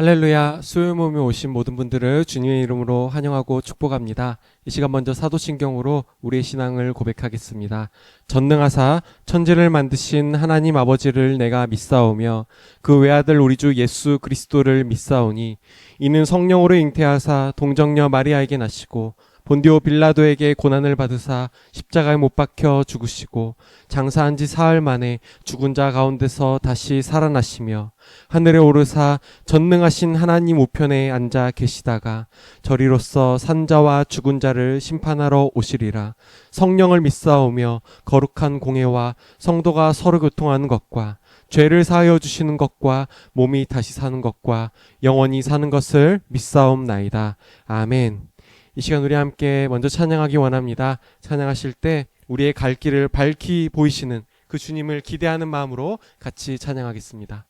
할렐루야. 수요 모임에 오신 모든 분들을 주님의 이름으로 환영하고 축복합니다. 이 시간 먼저 사도신경으로 우리의 신앙을 고백하겠습니다. 전능하사 천지를 만드신 하나님 아버지를 내가 믿사오며 그 외아들 우리 주 예수 그리스도를 믿사오니 이는 성령으로 잉태하사 동정녀 마리아에게 나시고 본디오 빌라도에게 고난을 받으사 십자가에 못 박혀 죽으시고 장사한 지 사흘 만에 죽은 자 가운데서 다시 살아나시며 하늘에 오르사 전능하신 하나님 우편에 앉아 계시다가 저리로서 산자와 죽은 자를 심판하러 오시리라. 성령을 믿사오며 거룩한 공회와 성도가 서로 교통하는 것과 죄를 사하여 주시는 것과 몸이 다시 사는 것과 영원히 사는 것을 믿사옵나이다. 아멘. 이 시간 우리 함께 먼저 찬양하기 원합니다. 찬양하실 때 우리의 갈 길을 밝히 보이시는 그 주님을 기대하는 마음으로 같이 찬양하겠습니다.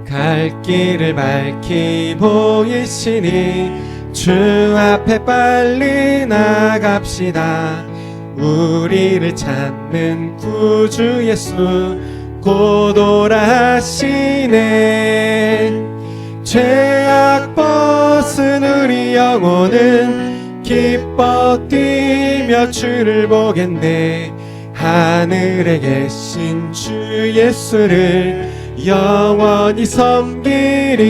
갈 길을 밝히 보이시니 주 앞에 빨리 나갑시다. 우리를 찾는 구주 예수 곧 오라 하시네. 죄악 벗은 우리 영혼은 기뻐 뛰며 주를 보겠네. 하늘에 계신 주 예수를 영원히 섬기리.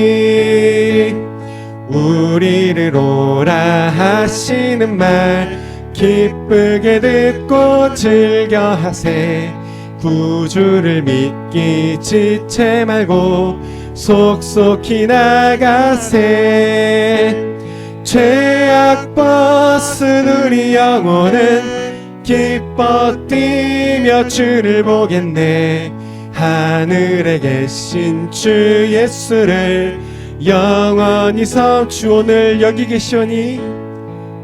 우리를 오라 하시는 말 기쁘게 듣고 즐겨 하세. 구주를 믿기 지체 말고 속속히 나가세. 죄악 벗은 우리 영혼은 기뻐 뛰며 주를 보겠네. 하늘에 계신 주 예수를 영원히 주 오늘 여기 계시오니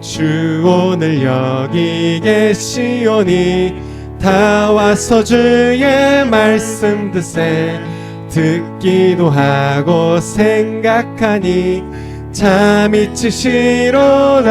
주 오늘 여기 계시오니 다 와서 주의 말씀 듣세. 듣기도 하고 생각하니 참 잊히시로다.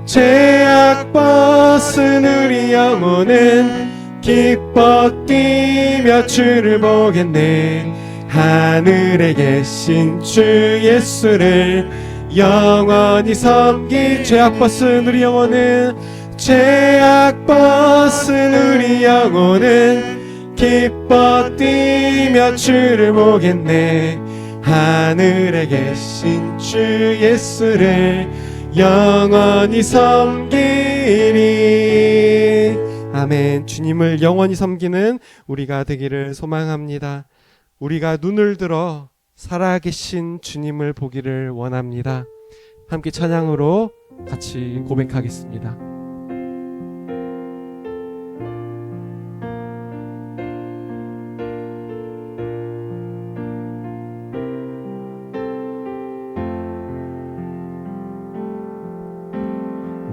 죄악 벗은 우리 영혼은 기뻐 뛰며 주를 보겠네. 하늘에 계신 주 예수를 영원히 섬기. 죄악 벗은 우리 영혼은 죄악 벗은 우리 영혼은 기뻐 뛰며 주를 보겠네. 하늘에 계신 주 예수를 영원히 섬기리. 아멘. 주님을 영원히 섬기는 우리가 되기를 소망합니다. 우리가 눈을 들어 살아계신 주님을 보기를 원합니다. 함께 찬양으로 같이 고백하겠습니다.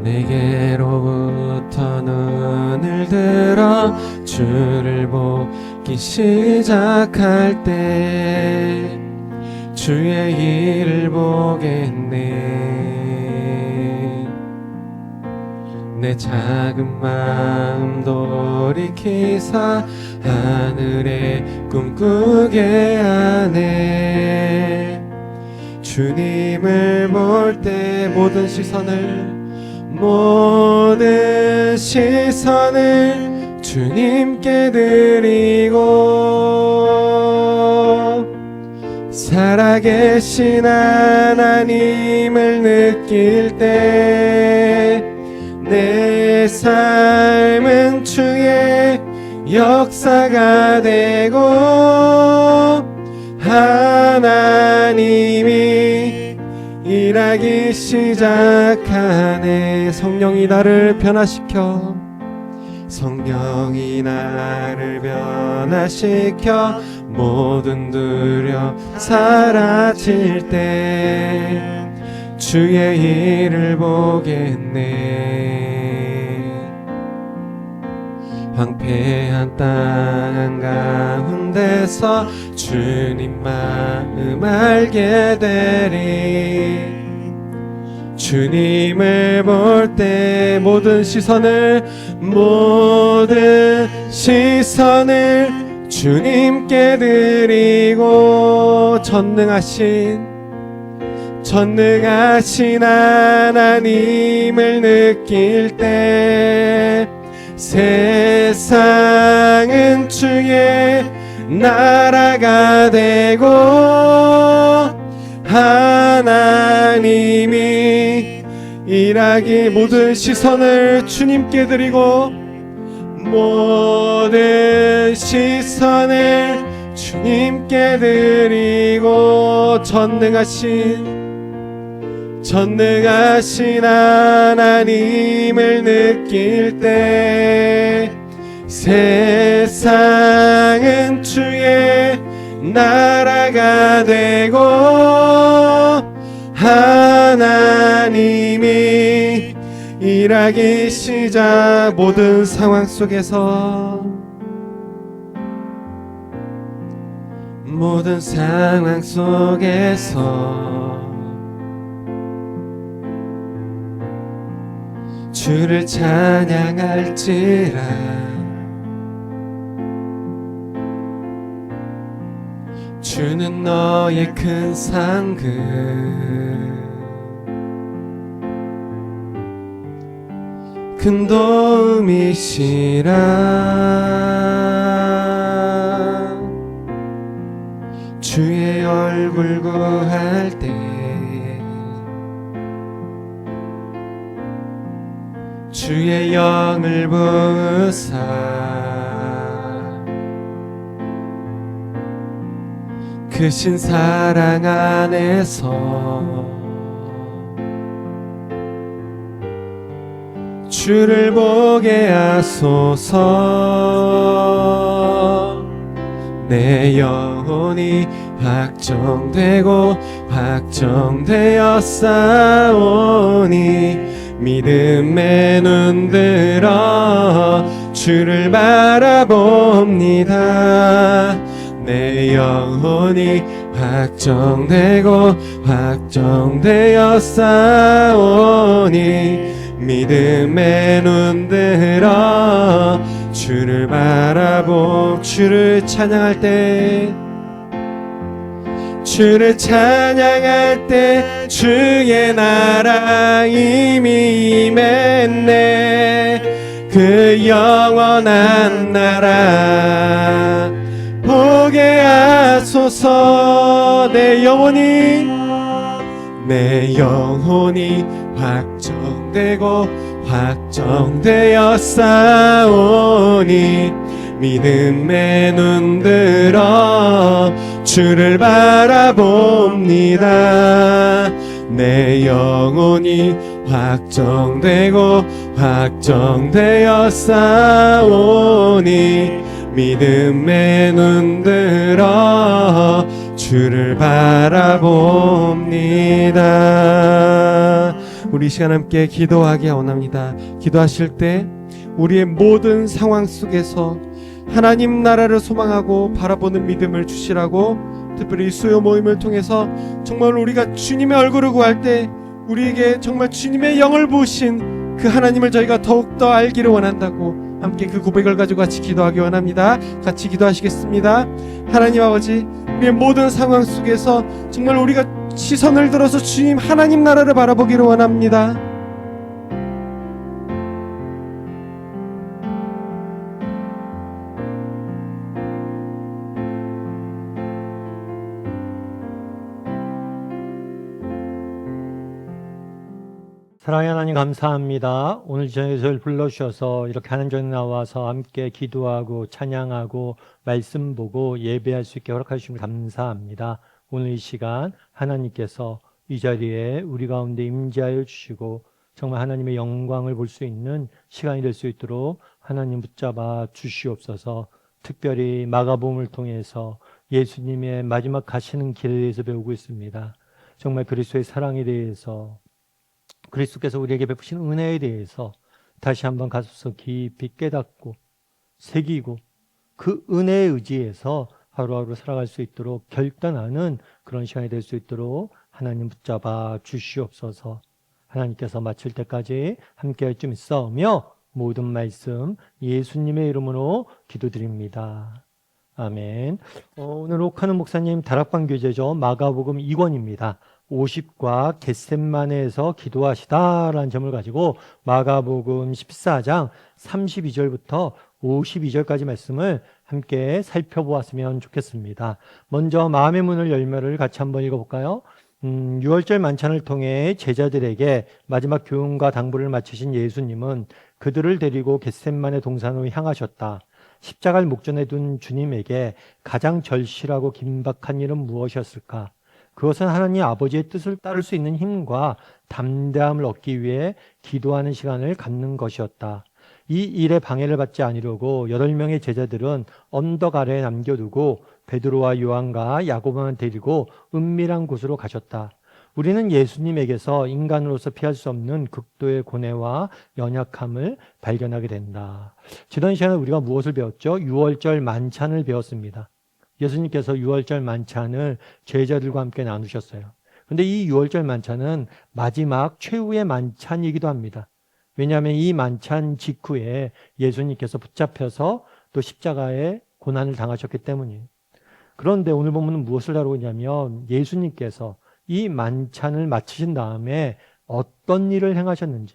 내게로부터 눈을 들어 주를 보기 시작할 때 주의 일을 보겠네. 내 작은 마음 돌이키사 하늘에 꿈꾸게 하네. 주님을 볼 때 모든 시선을 주님께 드리고 살아계신 하나님을 느낄 때 내 삶은 주의 역사가 되고 하나님이 일하기 시작하네. 성령이 나를 변화시켜 성령이 나를 변화시켜 모든 두려움 사라질 때 주의 일을 보겠네. 황폐한 땅 가운데서 주님 마음 알게 되리. 주님을 볼 때 모든 시선을 주님께 드리고 전능하신 하나님을 느낄 때 세상은 주의 나라가 되고 하나님이 일하기 모든 시선을 주님께 드리고 모든 시선을 주님께 드리고 전능하신 하나님을 느낄 때 세상은 주의 나라가 되고 하나님이 일하기 시작 모든 상황 속에서 주를 찬양할지라 주는 너의 큰 상급 큰 도움이시라 주의 얼굴 구할 때 주의 영을 부으사 크신 사랑 안에서 주를 보게 하소서 내 영혼이 확정되어 싸우니 믿음의 눈 들어 주를 바라봅니다 내 영혼이 확정되어 싸우니 믿음의 눈 들어 주를 주를 찬양할 때 주의 나라 이미 임했네 그 영원한 나라 보게 하소서 내 영혼이 확정되어 싸우니 믿음의 눈 들어 주를 바라봅니다 내 영혼이 확정되어 싸우니 믿음의 눈 들어 주를 바라봅니다 우리 시간 함께 기도하기 원합니다 기도하실 때 우리의 모든 상황 속에서 하나님 나라를 소망하고 바라보는 믿음을 주시라고 특별히 수요 모임을 통해서 정말 우리가 주님의 얼굴을 구할 때 우리에게 정말 주님의 영을 부으신 그 하나님을 저희가 더욱더 알기를 원한다고 함께 그 고백을 가지고 같이 기도하기 원합니다. 같이 기도하시겠습니다. 하나님 아버지, 우리의 모든 상황 속에서 정말 우리가 시선을 들어서 주님 하나님 나라를 바라보기를 원합니다. 사랑의 하나님 감사합니다. 오늘 저희를 불러주셔서 이렇게 하나님 전에 나와서 함께 기도하고 찬양하고 말씀 보고 예배할 수 있게 허락하시면 감사합니다. 오늘 이 시간 하나님께서 이 자리에 우리 가운데 임재하여 주시고 정말 하나님의 영광을 볼 수 있는 시간이 될 수 있도록 하나님 붙잡아 주시옵소서. 특별히 마가복음을 통해서 예수님의 마지막 가시는 길에 대해서 배우고 있습니다. 정말 그리스도의 사랑에 대해서, 그리스도께서 우리에게 베푸신 은혜에 대해서 다시 한번 가슴속 깊이 깨닫고 새기고 그 은혜에 의지해서 하루하루 살아갈 수 있도록 결단하는 그런 시간이 될 수 있도록 하나님 붙잡아 주시옵소서. 하나님께서 마칠 때까지 함께할 좀 있어오며 모든 말씀 예수님의 이름으로 기도드립니다. 아멘. 오늘 옥하는 목사님 다락방 교재죠. 마가복음 2권입니다. 50과 겟셋마네에서 기도하시다라는 점을 가지고 마가복음 14장 32절부터 52절까지 말씀을 함께 살펴보았으면 좋겠습니다. 먼저 마음의 문을 열매를 같이 한번 읽어볼까요? 6월절 만찬을 통해 제자들에게 마지막 교훈과 당부를 마치신 예수님은 그들을 데리고 겟셋마네 동산으로 향하셨다. 십자가를 목전에 둔 주님에게 가장 절실하고 긴박한 일은 무엇이었을까? 그것은 하나님 아버지의 뜻을 따를 수 있는 힘과 담대함을 얻기 위해 기도하는 시간을 갖는 것이었다. 이 일에 방해를 받지 않으려고 8명의 제자들은 언덕 아래에 남겨두고 베드로와 요한과 야고보만 데리고 은밀한 곳으로 가셨다. 우리는 예수님에게서 인간으로서 피할 수 없는 극도의 고뇌와 연약함을 발견하게 된다. 지난 시간에 우리가 무엇을 배웠죠? 6월절 만찬을 배웠습니다. 예수님께서 6월절 만찬을 제자들과 함께 나누셨어요. 그런데 이 6월절 만찬은 마지막 최후의 만찬이기도 합니다. 왜냐하면 이 만찬 직후에 예수님께서 붙잡혀서 또 십자가에 고난을 당하셨기 때문이에요. 그런데 오늘 본문은 무엇을 다루고 있냐면 예수님께서 이 만찬을 마치신 다음에 어떤 일을 행하셨는지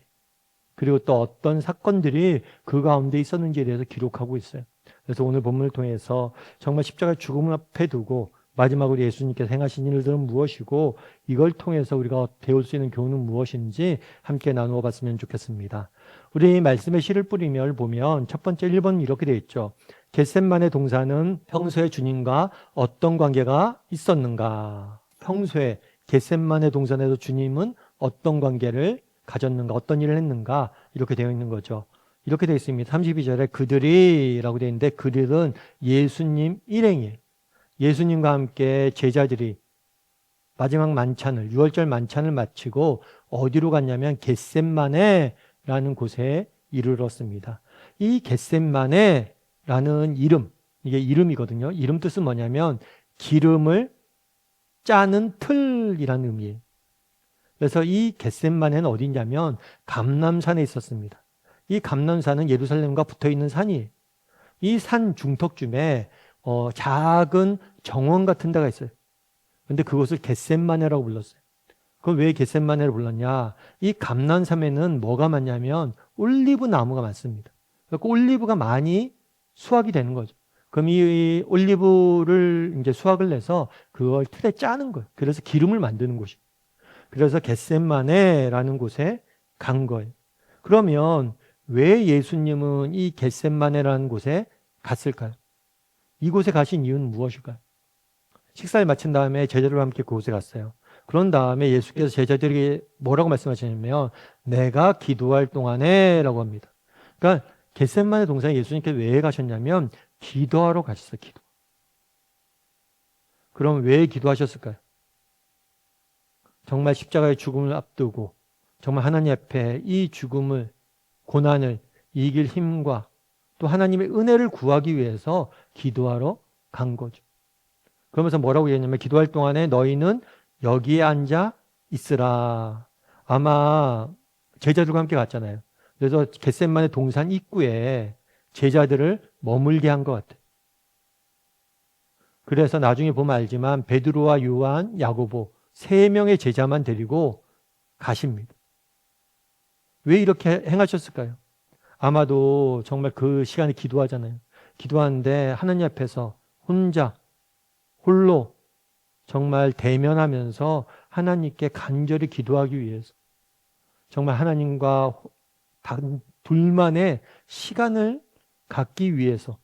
그리고 또 어떤 사건들이 그 가운데 있었는지에 대해서 기록하고 있어요. 그래서 오늘 본문을 통해서 정말 십자가 죽음을 앞에 두고 마지막으로 예수님께서 행하신 일들은 무엇이고 이걸 통해서 우리가 배울 수 있는 교훈은 무엇인지 함께 나누어 봤으면 좋겠습니다. 우리 말씀의 씨를 뿌리며 보면 첫 번째 1번은 이렇게 되어 있죠. 겟셋마네 동산은 평소에 주님과 어떤 관계가 있었는가? 평소에 겟셋마네 동산에서 주님은 어떤 관계를 가졌는가? 어떤 일을 했는가? 이렇게 되어 있는 거죠. 이렇게 되어 있습니다. 32절에 그들이라고 되어 있는데 그들은 예수님 일행이에요. 예수님과 함께 제자들이 마지막 만찬을 6월절 만찬을 마치고 어디로 갔냐면 겟셋마네라는 곳에 이르렀습니다. 이 겟셋마네라는 이름, 이게 이름이거든요. 이름 뜻은 뭐냐면 기름을 짜는 틀이라는 의미예요. 그래서 이 겟셋마네는 어디냐면 감람산에 있었습니다. 이 감람산은 예루살렘과 붙어있는 산이에요. 이 산 중턱쯤에 작은 정원 같은 데가 있어요. 근데 그것을 겟셋마네라고 불렀어요. 그럼 왜 겟셋마네를 불렀냐? 이 감람산에는 뭐가 많냐면 올리브 나무가 많습니다. 그러니까 올리브가 많이 수확이 되는 거죠. 그럼 이 올리브를 이제 수확을 내서 그걸 틀에 짜는 거예요. 그래서 기름을 만드는 곳이에요. 그래서 겟셋마네라는 곳에 간 거예요. 그러면 왜 예수님은 이 겟셋마네라는 곳에 갔을까요? 이곳에 가신 이유는 무엇일까요? 식사를 마친 다음에 제자들과 함께 그곳에 갔어요. 그런 다음에 예수께서 제자들에게 뭐라고 말씀하시냐면 내가 기도할 동안에 라고 합니다. 그러니까 겟셋마네 동산에 예수님께서 왜 가셨냐면 기도하러 가셨어요. 기도. 그럼 왜 기도하셨을까요? 정말 십자가의 죽음을 앞두고 정말 하나님 앞에 이 죽음을 고난을 이길 힘과 또 하나님의 은혜를 구하기 위해서 기도하러 간 거죠. 그러면서 뭐라고 얘기했냐면 기도할 동안에 너희는 여기에 앉아 있으라. 아마 제자들과 함께 갔잖아요. 그래서 겟셋마네 동산 입구에 제자들을 머물게 한 것 같아요. 그래서 나중에 보면 알지만 베드로와 요한, 야고보 3명의 제자만 데리고 가십니다. 왜 이렇게 행하셨을까요? 아마도 정말 그 시간에 기도하잖아요. 기도하는데 하나님 앞에서 홀로 정말 대면하면서 하나님께 간절히 기도하기 위해서 정말 하나님과 둘만의 시간을 갖기 위해서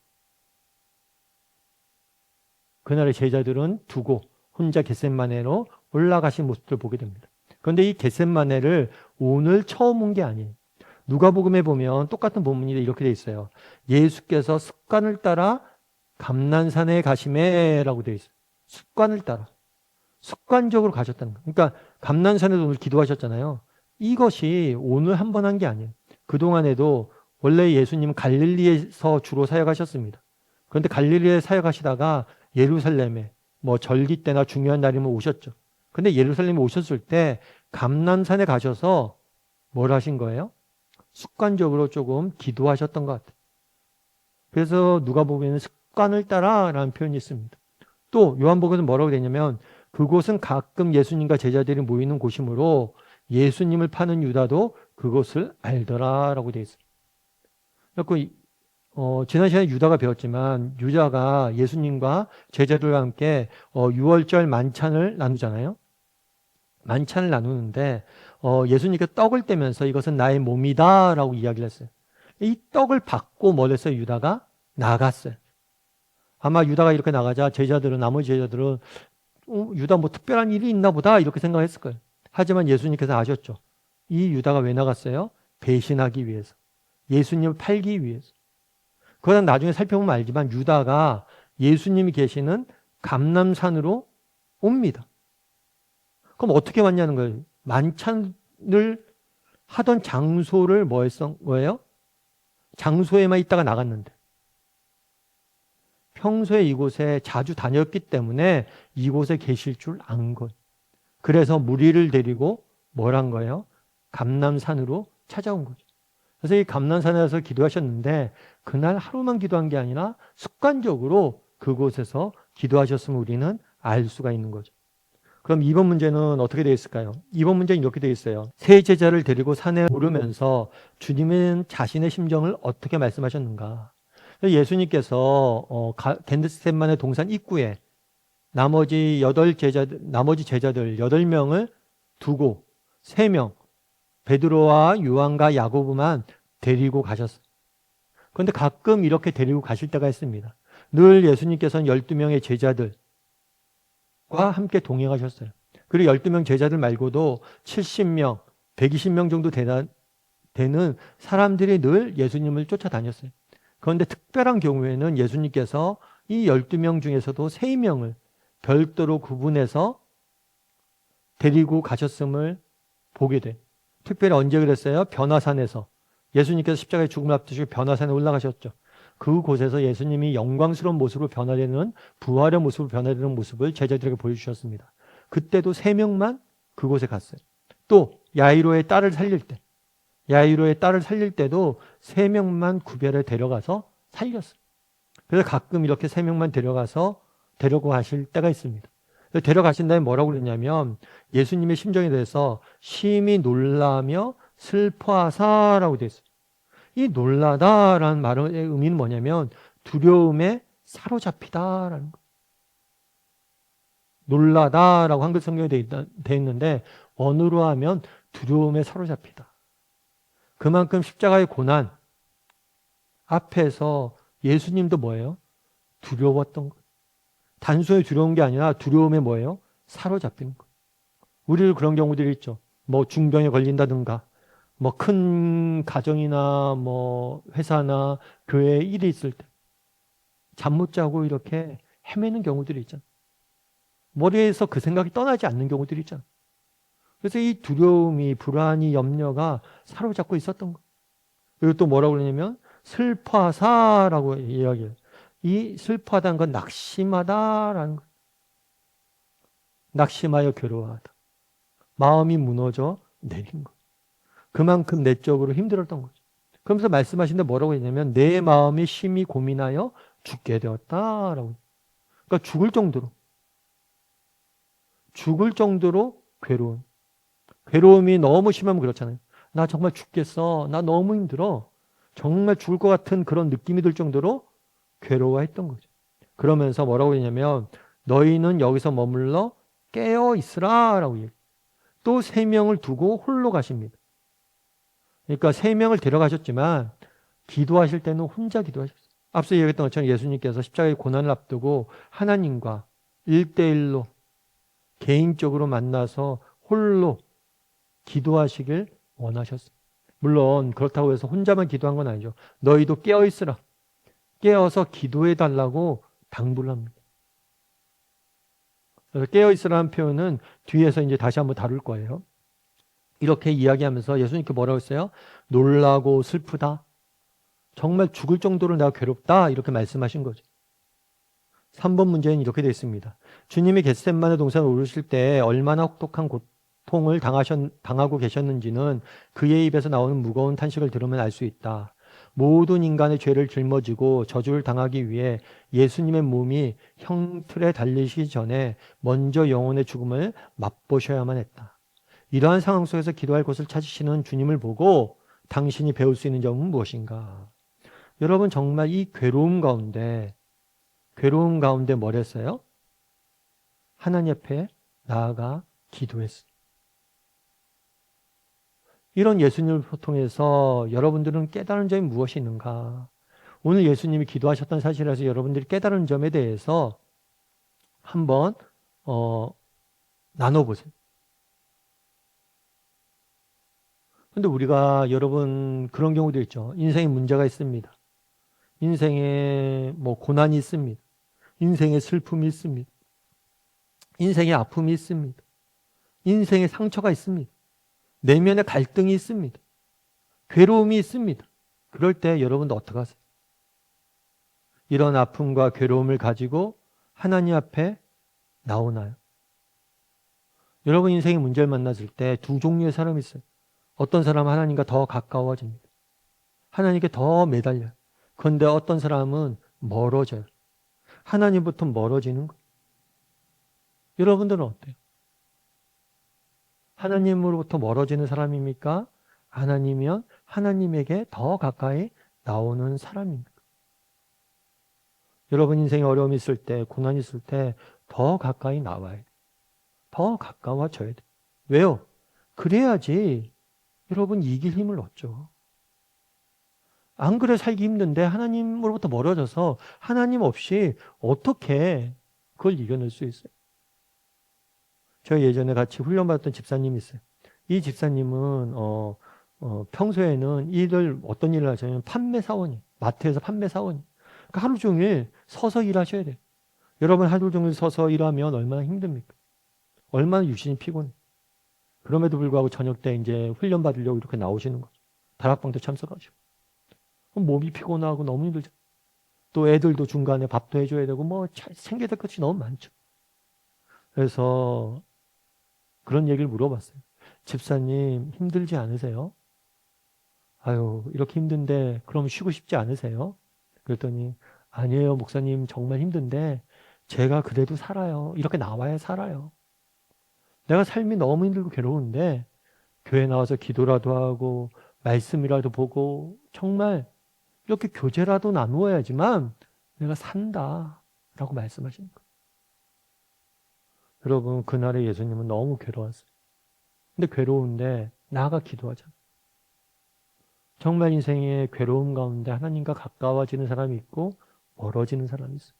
그날의 제자들은 두고 혼자 겟셋마네로 올라가신 모습을 보게 됩니다. 그런데 이 겟셋마네를 오늘 처음 온 게 아니에요. 누가복음에 보면 똑같은 본문이 이렇게 돼 있어요. 예수께서 습관을 따라 감난산에 가심에라고 돼 있어요. 습관을 따라. 습관적으로 가셨다는 거예요. 그러니까 감난산에도 오늘 기도하셨잖아요. 이것이 오늘 한 번 한 게 아니에요. 그동안에도 원래 예수님은 갈릴리에서 주로 사역하셨습니다. 그런데 갈릴리에 사역하시다가 예루살렘에 뭐 절기 때나 중요한 날이면 오셨죠. 근데 예루살렘에 오셨을 때 감난산에 가셔서 뭘 하신 거예요? 습관적으로 조금 기도하셨던 것 같아요. 그래서 누가복음에는 습관을 따라라는 표현이 있습니다. 또 요한복음은 뭐라고 되냐면 그곳은 가끔 예수님과 제자들이 모이는 곳이므로 예수님을 파는 유다도 그곳을 알더라라고 되어 있어요. 그래서 지난 시간에 유다가 배웠지만 유다가 예수님과 제자들과 함께 6월절 만찬을 나누잖아요. 만찬을 나누는데 예수님께서 떡을 떼면서 이것은 나의 몸이다라고 이야기를 했어요. 이 떡을 받고 뭘 했어요? 유다가 나갔어요. 아마 유다가 이렇게 나가자 나머지 제자들은 유다 뭐 특별한 일이 있나 보다 이렇게 생각했을 거예요. 하지만 예수님께서 아셨죠. 이 유다가 왜 나갔어요? 배신하기 위해서. 예수님을 팔기 위해서. 그러다 나중에 살펴보면 알지만 유다가 예수님이 계시는 감람산으로 옵니다. 그럼 어떻게 왔냐는 거예요. 만찬을 하던 장소를 뭐 했던 거예요? 장소에만 있다가 나갔는데. 평소에 이곳에 자주 다녔기 때문에 이곳에 계실 줄 안 거예요. 그래서 무리를 데리고 뭘 한 거예요? 감람산으로 찾아온 거죠. 그래서 이 감람산에서 기도하셨는데 그날 하루만 기도한 게 아니라 습관적으로 그곳에서 기도하셨음을 우리는 알 수가 있는 거죠. 그럼 이번 문제는 어떻게 되어 있을까요? 이번 문제는 이렇게 되어 있어요. 세 제자를 데리고 산에 오르면서 주님은 자신의 심정을 어떻게 말씀하셨는가? 예수님께서 겟세마네 동산 입구에 나머지 제자들 8명을 두고 3명 베드로와 요한과 야고보만 데리고 가셨어요. 그런데 가끔 이렇게 데리고 가실 때가 있습니다. 늘 예수님께서는 12명의 제자들과 함께 동행하셨어요. 그리고 12명 제자들 말고도 70명, 120명 정도 되는 사람들이 늘 예수님을 쫓아다녔어요. 그런데 특별한 경우에는 예수님께서 이 12명 중에서도 3명을 별도로 구분해서 데리고 가셨음을 보게 돼. 특별히 언제 그랬어요? 변화산에서. 예수님께서 십자가의 죽음을 앞두시고 변화산에 올라가셨죠. 그곳에서 예수님이 영광스러운 모습으로 변화되는 부활의 모습으로 변화되는 모습을 제자들에게 보여주셨습니다. 그때도 3명만 그곳에 갔어요. 또 야이로의 딸을 살릴 때도 3명만 구별해 데려가서 살렸어요. 그래서 가끔 이렇게 3명만 데려고 가실 때가 있습니다. 데려가신 다음에 뭐라고 그랬냐면 예수님의 심정에 대해서 심히 놀라며 슬퍼하사라고 되어 있어요. 이 놀라다라는 말의 의미는 뭐냐면 두려움에 사로잡히다라는 거예요. 놀라다라고 한글 성경에 되어 있는데 원어로 하면 두려움에 사로잡히다. 그만큼 십자가의 고난 앞에서 예수님도 뭐예요? 두려웠던 거예요. 단순히 두려운 게 아니라 두려움에 뭐예요? 사로잡히는 거예요. 우리도 그런 경우들이 있죠. 뭐 중병에 걸린다든가 뭐 큰 가정이나 뭐 회사나 교회에 일이 있을 때 잠 못 자고 이렇게 헤매는 경우들이 있잖아요. 머리에서 그 생각이 떠나지 않는 경우들이 있잖아요. 그래서 이 두려움이 불안이 염려가 사로잡고 있었던 거예요. 그리고 또 뭐라고 그러냐면 슬퍼하사라고 이야기해요. 이 슬퍼하다는 건 낙심하다라는 거예요. 낙심하여 괴로워하다. 마음이 무너져 내린 거예요. 그만큼 내적으로 힘들었던 거죠. 그러면서 말씀하신데 뭐라고 했냐면 내 마음이 심히 고민하여 죽게 되었다라고. 그러니까 죽을 정도로 괴로움이 너무 심하면 그렇잖아요. 나 정말 죽겠어. 나 너무 힘들어. 정말 죽을 것 같은 그런 느낌이 들 정도로 괴로워했던 거죠. 그러면서 뭐라고 했냐면 너희는 여기서 머물러 깨어 있으라라고 얘기해요. 또 3명을 두고 홀로 가십니다. 그러니까 3명을 데려가셨지만 기도하실 때는 혼자 기도하셨어요. 앞서 얘기했던 것처럼 예수님께서 십자가의 고난을 앞두고 하나님과 1대1로 개인적으로 만나서 홀로 기도하시길 원하셨어요. 물론 그렇다고 해서 혼자만 기도한 건 아니죠. 너희도 깨어있으라. 깨어서 기도해달라고 당부를 합니다. 그래서 깨어있으라는 표현은 뒤에서 이제 다시 한번 다룰 거예요. 이렇게 이야기하면서 예수님께 뭐라고 했어요? 놀라고 슬프다. 정말 죽을 정도로 내가 괴롭다. 이렇게 말씀하신 거죠. 3번 문제는 이렇게 되어 있습니다. 주님이 겟세마네 동산에 오르실 때 얼마나 혹독한 고통을 당하고 계셨는지는 그의 입에서 나오는 무거운 탄식을 들으면 알 수 있다. 모든 인간의 죄를 짊어지고 저주를 당하기 위해 예수님의 몸이 형틀에 달리시기 전에 먼저 영혼의 죽음을 맛보셔야만 했다. 이러한 상황 속에서 기도할 곳을 찾으시는 주님을 보고 당신이 배울 수 있는 점은 무엇인가? 여러분, 정말 이 괴로움 가운데 뭘 했어요? 하나님 앞에 나아가 기도했어요. 이런 예수님을 통해서 여러분들은 깨달은 점이 무엇이 있는가? 오늘 예수님이 기도하셨던 사실에서 여러분들이 깨달은 점에 대해서 한번 나눠보세요. 근데 우리가 여러분 그런 경우도 있죠. 인생에 문제가 있습니다. 인생에 고난이 있습니다. 인생에 슬픔이 있습니다. 인생에 아픔이 있습니다. 인생에 상처가 있습니다. 내면에 갈등이 있습니다. 괴로움이 있습니다. 그럴 때 여러분도 어떡하세요? 이런 아픔과 괴로움을 가지고 하나님 앞에 나오나요? 여러분 인생의 문제를 만났을 때 두 종류의 사람이 있어요. 어떤 사람은 하나님과 더 가까워집니다. 하나님께 더 매달려요. 그런데 어떤 사람은 멀어져요. 하나님부터 멀어지는 거예요. 여러분들은 어때요? 하나님으로부터 멀어지는 사람입니까? 하나님이면 하나님에게 더 가까이 나오는 사람입니까? 여러분 인생에 어려움이 있을 때, 고난이 있을 때 더 가까이 나와야 돼요. 더 가까워져야 돼요. 왜요? 그래야지 여러분 이길 힘을 얻죠. 안 그래 살기 힘든데 하나님으로부터 멀어져서 하나님 없이 어떻게 그걸 이겨낼 수 있어요? 저희 예전에 같이 훈련받았던 집사님이 있어요. 이 집사님은 평소에는 어떤 일을 하냐면 판매사원이에요. 마트에서 판매사원이에요. 그러니까 하루 종일 서서 일하셔야 돼요. 여러분 하루 종일 서서 일하면 얼마나 힘듭니까? 얼마나 육신이 피곤해요. 그럼에도 불구하고 저녁 때 이제 훈련 받으려고 이렇게 나오시는 거죠. 다락방도 참석하시고. 몸이 피곤하고 너무 힘들죠. 또 애들도 중간에 밥도 해줘야 되고 챙겨야 될 것이 너무 많죠. 그래서 그런 얘기를 물어봤어요. 집사님 힘들지 않으세요? 아유 이렇게 힘든데 그럼 쉬고 싶지 않으세요? 그랬더니 아니에요 목사님 정말 힘든데 제가 그래도 살아요. 이렇게 나와야 살아요. 내가 삶이 너무 힘들고 괴로운데 교회 나와서 기도라도 하고 말씀이라도 보고 정말 이렇게 교제라도 나누어야지만 내가 산다라고 말씀하시는 거예요. 여러분 그날의 예수님은 너무 괴로웠어요. 근데 괴로운데 나아가 기도하잖아요. 정말 인생의 괴로움 가운데 하나님과 가까워지는 사람이 있고 멀어지는 사람이 있어요.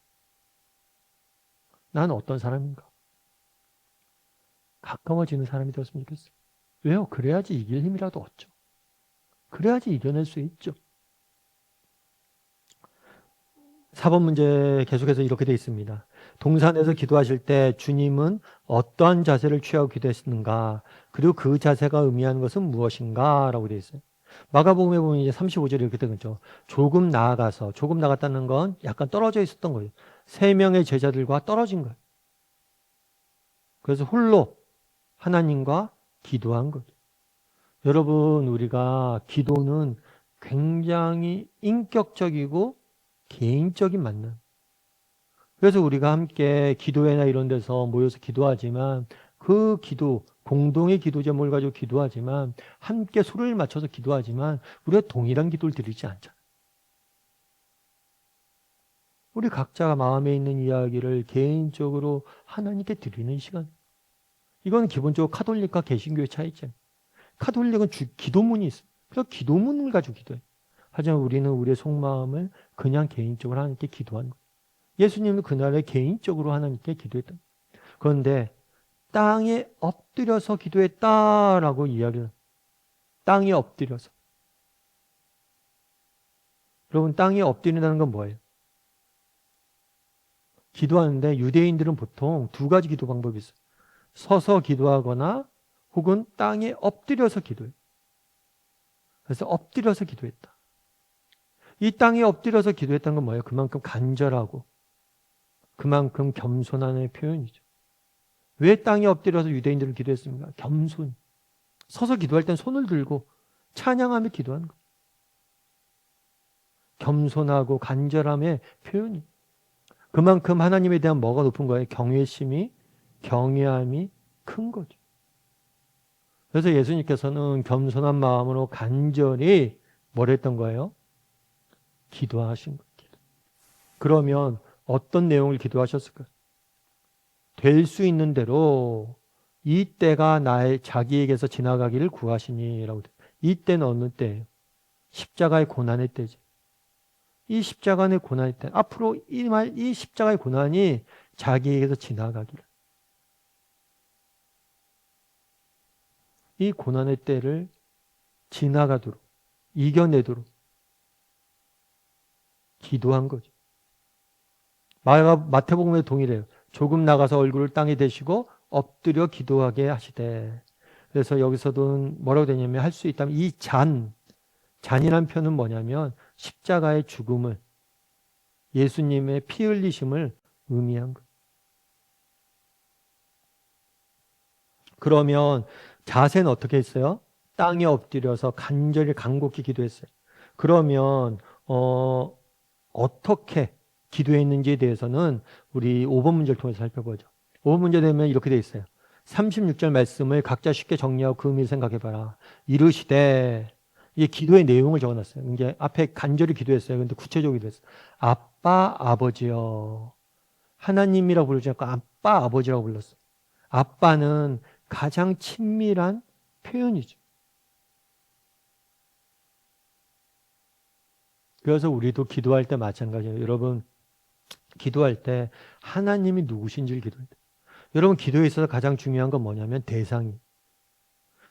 나는 어떤 사람인가? 가까워지는 사람이 되었으면 좋겠어요. 왜요? 그래야지 이길 힘이라도 얻죠. 그래야지 이겨낼 수 있죠. 4번 문제 계속해서 이렇게 되어 있습니다. 동산에서 기도하실 때 주님은 어떠한 자세를 취하고 기도했는가? 그리고 그 자세가 의미하는 것은 무엇인가? 라고 되어 있어요. 마가복음에 보면 이제 35절에 이렇게 되죠. 조금 나갔다는 건 약간 떨어져 있었던 거예요. 3명의 제자들과 떨어진 거예요. 그래서 홀로 하나님과 기도한 거죠. 여러분, 우리가 기도는 굉장히 인격적이고 개인적인 만남. 그래서 우리가 함께 기도회나 이런 데서 모여서 기도하지만 그 기도, 공동의 기도 제목을 가지고 기도하지만 함께 소리를 맞춰서 기도하지만 우리가 동일한 기도를 드리지 않잖아요. 우리 각자가 마음에 있는 이야기를 개인적으로 하나님께 드리는 시간. 이건 기본적으로 카톨릭과 개신교의 차이점. 카톨릭은 기도문이 있어요. 그래서 기도문을 가지고 기도해요. 하지만 우리는 우리의 속마음을 그냥 개인적으로 하나님께 기도하는 거예요. 예수님은 그날에 개인적으로 하나님께 기도했다. 그런데 땅에 엎드려서 기도했다라고 이야기를 해요. 땅에 엎드려서. 여러분 땅에 엎드린다는 건 뭐예요? 기도하는데 유대인들은 보통 2가지 기도 방법이 있어요. 서서 기도하거나 혹은 땅에 엎드려서 기도해요. 그래서 엎드려서 기도했다. 이 땅에 엎드려서 기도했다는 건 뭐예요? 그만큼 간절하고 그만큼 겸손함의 표현이죠. 왜 땅에 엎드려서 유대인들을 기도했습니까? 겸손. 서서 기도할 땐 손을 들고 찬양하며 기도하는 거예요. 겸손하고 간절함의 표현이. 그만큼 하나님에 대한 뭐가 높은 거예요? 경외심이, 경외함이 큰 거죠. 그래서 예수님께서는 겸손한 마음으로 간절히 뭘 했던 거예요? 기도하신 거예요. 그러면 어떤 내용을 기도하셨을까요? 될 수 있는 대로 이 때가 나의 자기에게서 지나가기를 구하시니라고 돼요. 이 때는 어느 때예요? 십자가의 고난의 때죠. 이 십자가의 고난의 때, 앞으로 이 십자가의 고난이 자기에게서 지나가기를. 이 고난의 때를 지나가도록, 이겨내도록 기도한 거죠. 마태복음에 동일해요. 조금 나가서 얼굴을 땅에 대시고 엎드려 기도하게 하시되. 그래서 여기서도 뭐라고 되냐면, 할 수 있다면 이 잔이란 표현은 뭐냐면 십자가의 죽음을, 예수님의 피 흘리심을 의미한 거예요. 그러면 자세는 어떻게 했어요? 땅에 엎드려서 간절히 간곡히 기도했어요. 그러면 어떻게 기도했는지에 대해서는 우리 5번 문제를 통해서 살펴보죠. 5번 문제 되면 이렇게 돼 있어요. 36절 말씀을 각자 쉽게 정리하고 그 의미를 생각해봐라. 이르시되, 이게 기도의 내용을 적어놨어요. 이제 앞에 간절히 기도했어요. 근데 구체적으로 기도했어요. 아빠, 아버지여. 하나님이라고 부르지 않고 아빠, 아버지라고 불렀어요. 아빠는 가장 친밀한 표현이죠. 그래서 우리도 기도할 때 마찬가지예요. 여러분, 기도할 때 하나님이 누구신지를 기도해야 돼요. 여러분, 기도에 있어서 가장 중요한 건 뭐냐면 대상이.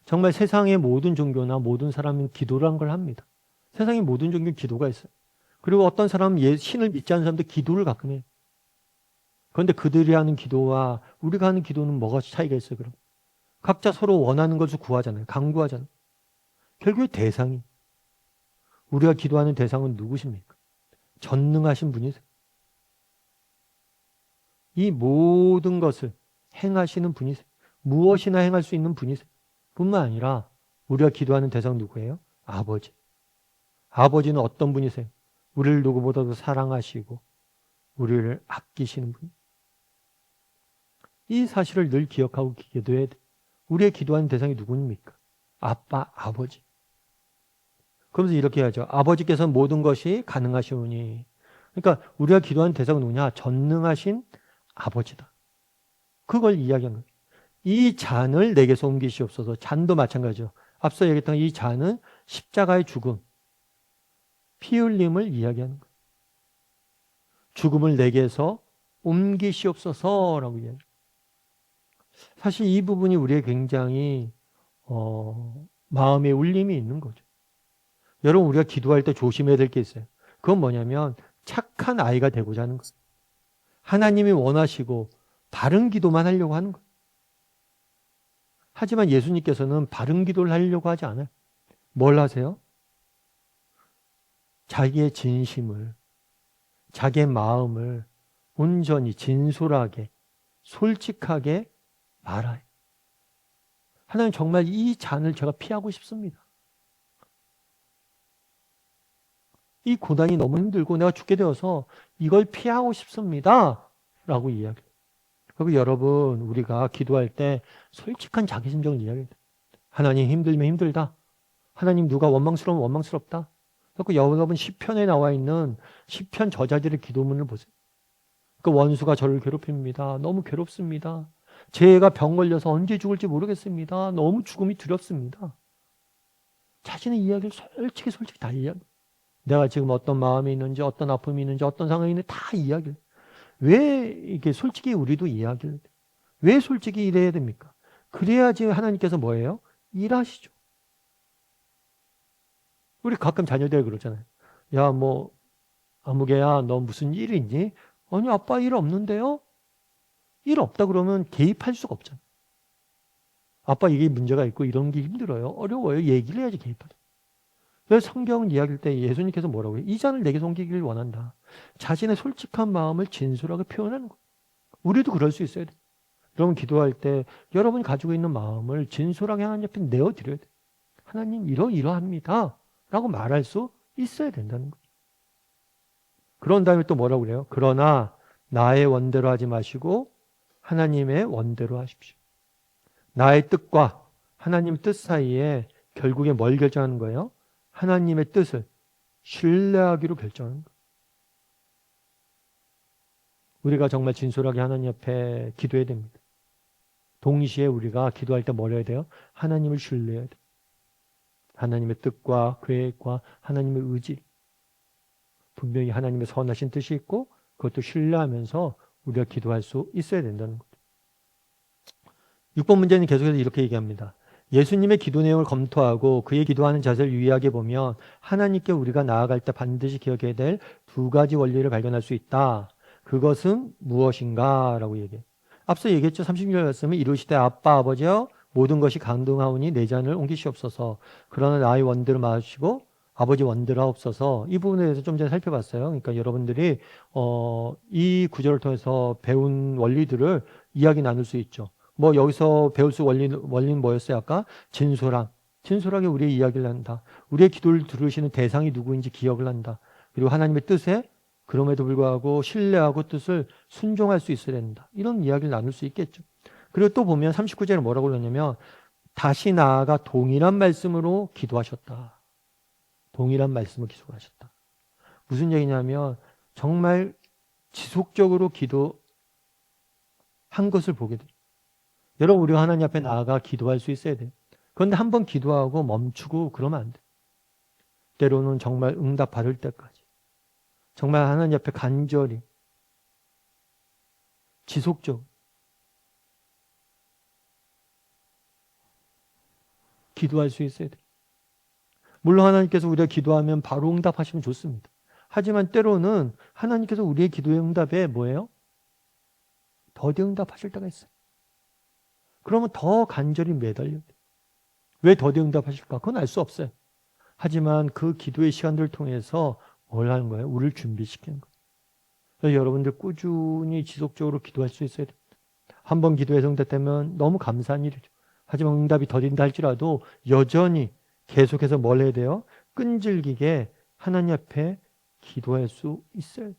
정말 세상의 모든 종교나 모든 사람은 기도란 걸 합니다. 세상의 모든 종교는 기도가 있어요. 그리고 어떤 사람은 신을 믿지 않는 사람도 기도를 가끔 해요. 그런데 그들이 하는 기도와 우리가 하는 기도는 뭐가 차이가 있어요, 그럼? 각자 서로 원하는 것을 구하잖아요. 강구하잖아요. 결국에 대상이. 우리가 기도하는 대상은 누구십니까? 전능하신 분이세요. 이 모든 것을 행하시는 분이세요. 무엇이나 행할 수 있는 분이세요. 뿐만 아니라 우리가 기도하는 대상 누구예요? 아버지. 아버지는 어떤 분이세요? 우리를 누구보다도 사랑하시고 우리를 아끼시는 분. 이 사실을 늘 기억하고 기도해야 돼. 우리의 기도하는 대상이 누구입니까? 아빠, 아버지. 그러면서 이렇게 해야죠. 아버지께서는 모든 것이 가능하시오니. 그러니까 우리가 기도하는 대상은 누구냐? 전능하신 아버지다. 그걸 이야기한 거예요. 이 잔을 내게서 옮기시옵소서. 잔도 마찬가지죠. 앞서 얘기했던 이 잔은 십자가의 죽음, 피 흘림을 이야기하는 거예요. 죽음을 내게서 옮기시옵소서라고 이야기해요. 사실 이 부분이 우리의 굉장히 마음의 울림이 있는 거죠. 여러분, 우리가 기도할 때 조심해야 될 게 있어요. 그건 뭐냐면 착한 아이가 되고자 하는 거예요. 하나님이 원하시고 바른 기도만 하려고 하는 거예요. 하지만 예수님께서는 바른 기도를 하려고 하지 않아요. 뭘 하세요? 자기의 진심을, 자기의 마음을 온전히 진솔하게, 솔직하게 말아요. 하나님, 정말 이 잔을 제가 피하고 싶습니다. 이 고난이 너무 힘들고 내가 죽게 되어서 이걸 피하고 싶습니다. 라고 이야기해요. 그리고 여러분, 우리가 기도할 때 솔직한 자기 심정을 이야기해요. 하나님, 힘들면 힘들다. 하나님, 누가 원망스러우면 원망스럽다. 그리고 여러분, 시편에 나와 있는 시편 저자들의 기도문을 보세요. 그 원수가 저를 괴롭힙니다. 너무 괴롭습니다. 제가 병 걸려서 언제 죽을지 모르겠습니다. 너무 죽음이 두렵습니다. 자신의 이야기를 솔직히 다 이야기해요. 내가 지금 어떤 마음이 있는지, 어떤 아픔이 있는지, 어떤 상황이 있는지 다 이야기를. 왜 이게 솔직히 우리도 이야기를 해요? 왜 솔직히 이래야 됩니까? 그래야지 하나님께서 뭐예요? 일하시죠. 우리 가끔 자녀들 그러잖아요. 야, 뭐 아무개야, 너 무슨 일 있니? 아니, 아빠 일 없는데요? 일 없다 그러면 개입할 수가 없잖아요. 아빠 이게 문제가 있고 이런 게 힘들어요. 어려워요. 얘기를 해야지 개입하죠. 그래서 성경은 이야기할 때 예수님께서 뭐라고 해요? 이 잔을 내게 옮기기를 원한다. 자신의 솔직한 마음을 진솔하게 표현하는 거예요. 우리도 그럴 수 있어야 돼. 여러분 기도할 때 여러분이 가지고 있는 마음을 진솔하게 하나님 앞에 내어드려야 돼요. 하나님 이러이러합니다 라고 말할 수 있어야 된다는 거죠. 그런 다음에 또 뭐라고 그래요? 그러나 나의 원대로 하지 마시고 하나님의 원대로 하십시오. 나의 뜻과 하나님 뜻 사이에 결국에 뭘 결정하는 거예요? 하나님의 뜻을 신뢰하기로 결정하는 거예요. 우리가 정말 진솔하게 하나님 앞에 기도해야 됩니다. 동시에 우리가 기도할 때 뭘 해야 돼요? 하나님을 신뢰해야 돼요. 하나님의 뜻과 계획과 하나님의 의지. 분명히 하나님의 선하신 뜻이 있고 그것도 신뢰하면서 우리가 기도할 수 있어야 된다는 거죠. 6번 문제는 계속해서 이렇게 얘기합니다. 예수님의 기도 내용을 검토하고 그의 기도하는 자세를 유의하게 보면 하나님께 우리가 나아갈 때 반드시 기억해야 될 두 가지 원리를 발견할 수 있다. 그것은 무엇인가? 라고 얘기해요. 앞서 얘기했죠. 36절 말씀은 이루시되 아빠 아버지여 모든 것이 강등하오니 내 잔을 옮기시옵소서. 그러나 나의 원대로 마시고 아버지 원대로 하옵소서. 이 부분에 대해서 좀 전에 살펴봤어요. 그러니까 여러분들이 이 구절을 통해서 배운 원리들을 이야기 나눌 수 있죠. 뭐 여기서 배울 수 원리는 뭐였어요? 아까 진솔하게 우리의 이야기를 한다. 우리의 기도를 들으시는 대상이 누구인지 기억을 한다. 그리고 하나님의 뜻에 그럼에도 불구하고 신뢰하고 뜻을 순종할 수 있어야 된다. 이런 이야기를 나눌 수 있겠죠. 그리고 또 보면 39절에 뭐라고 그러냐면 다시 나아가 동일한 말씀으로 기도하셨다. 동일한 말씀을 기도하셨다. 무슨 얘기냐면 정말 지속적으로 기도한 것을 보게 돼요. 여러분 우리가 하나님 앞에 나아가 기도할 수 있어야 돼요. 그런데 한번 기도하고 멈추고 그러면 안 돼요. 때로는 정말 응답 받을 때까지 정말 하나님 앞에 간절히 지속적으로 기도할 수 있어야 돼요. 물론 하나님께서 우리가 기도하면 바로 응답하시면 좋습니다. 하지만 때로는 하나님께서 우리의 기도의 응답에 뭐예요? 더디 응답하실 때가 있어요. 그러면 더 간절히 매달려야 돼요. 왜 더디 응답하실까? 그건 알 수 없어요. 하지만 그 기도의 시간들을 통해서 뭘 하는 거예요? 우리를 준비시키는 거예요. 그래서 여러분들 꾸준히 지속적으로 기도할 수 있어야 됩니다. 한번 기도해서 응답되면 너무 감사한 일이죠. 하지만 응답이 더딘다 할지라도 여전히 계속해서 뭘 해야 돼요? 끈질기게 하나님 앞에 기도할 수 있어요.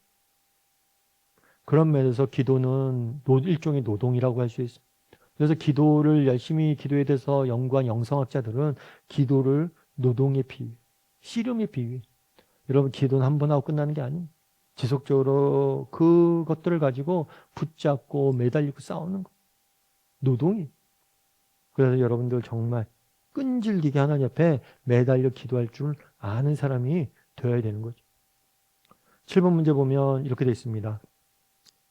그런 면에서 기도는 일종의 노동이라고 할 수 있어요. 그래서 기도를 열심히 기도에 대해서 연구한 영성학자들은 기도를 노동의 비유, 씨름의 비유. 여러분 기도는 한 번 하고 끝나는 게 아닙니다. 지속적으로 그것들을 가지고 붙잡고 매달리고 싸우는 거. 노동이. 그래서 여러분들 정말 끈질기게 하나님 앞에 매달려 기도할 줄 아는 사람이 되어야 되는 거죠. 7번 문제 보면 이렇게 되어 있습니다.